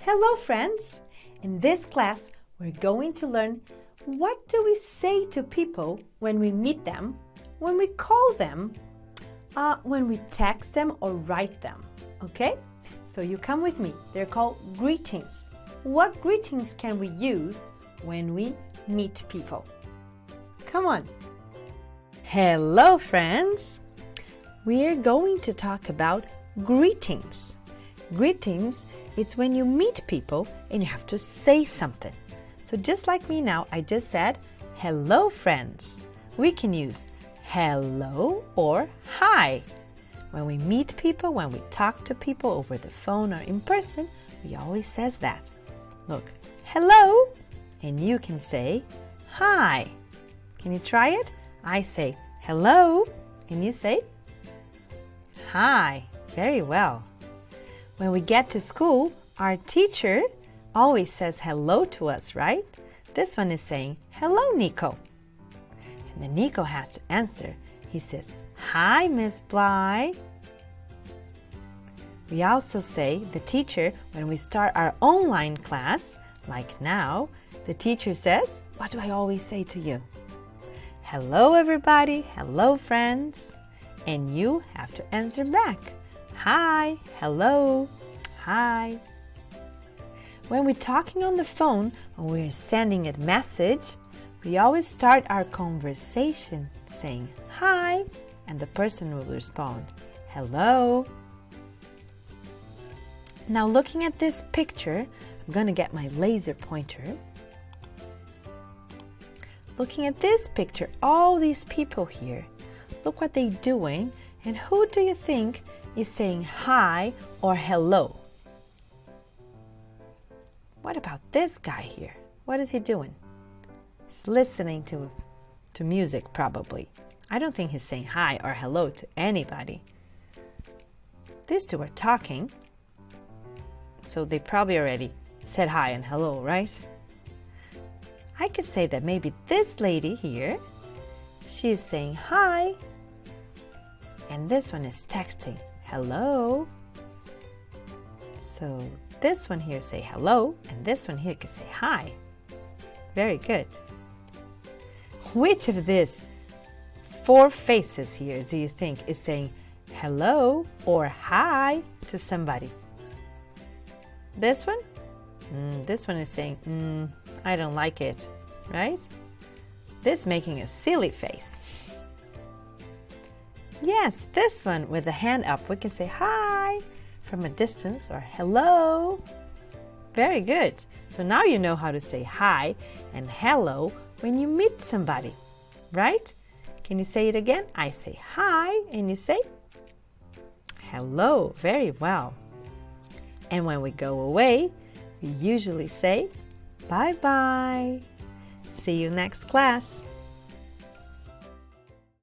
Hello friends! In this class, we're going to learn what do we say to people when we meet them, when we call them, when we text them or write them, okay? So you come with me. They're called greetings. What greetings can we use when we meet people? Come on! Hello friends! We're going to talk about greetings. Greetings, it's when you meet people and you have to say something. So just like me now, I just said, hello friends. We can use hello or hi. When we meet people, when we talk to people over the phone or in person, we always says that. Look, hello, and you can say hi. Can you try it? I say hello, and you say hi. Very well. When we get to school, our teacher always says hello to us, right? This one is saying, hello, Nico. And then Nico has to answer. He says, hi, Miss Bly. We also say, the teacher, when we start our online class, like now, the teacher says, what do I always say to you? Hello, everybody. Hello, friends. And you have to answer back. Hi, hello, hi. When we're talking on the phone, when we're sending a message, we always start our conversation saying hi, and the person will respond, hello. Now looking at this picture, I'm going to get my laser pointer. Looking at this picture, all these people here, look what they're doing, and who do you think is saying hi or hello? What about this guy here? What is he doing? He's listening to music probably. I don't think he's saying hi or hello to anybody. These two are talking, so they probably already said hi and hello, right? I could say that maybe this lady here, she's saying hi, and this one is texting hello. So this one here say hello, and this one here can say hi. Very good. Which of these four faces here do you think is saying hello or hi to somebody? This one? This one is saying, I don't like it, right? This making a silly face. Yes, this one with the hand up, we can say hi from a distance or hello. Very good. So now you know how to say hi and hello when you meet somebody, right? Can you say it again? I say hi and you say hello. Very well. And when we go away, we usually say bye-bye. See you next class.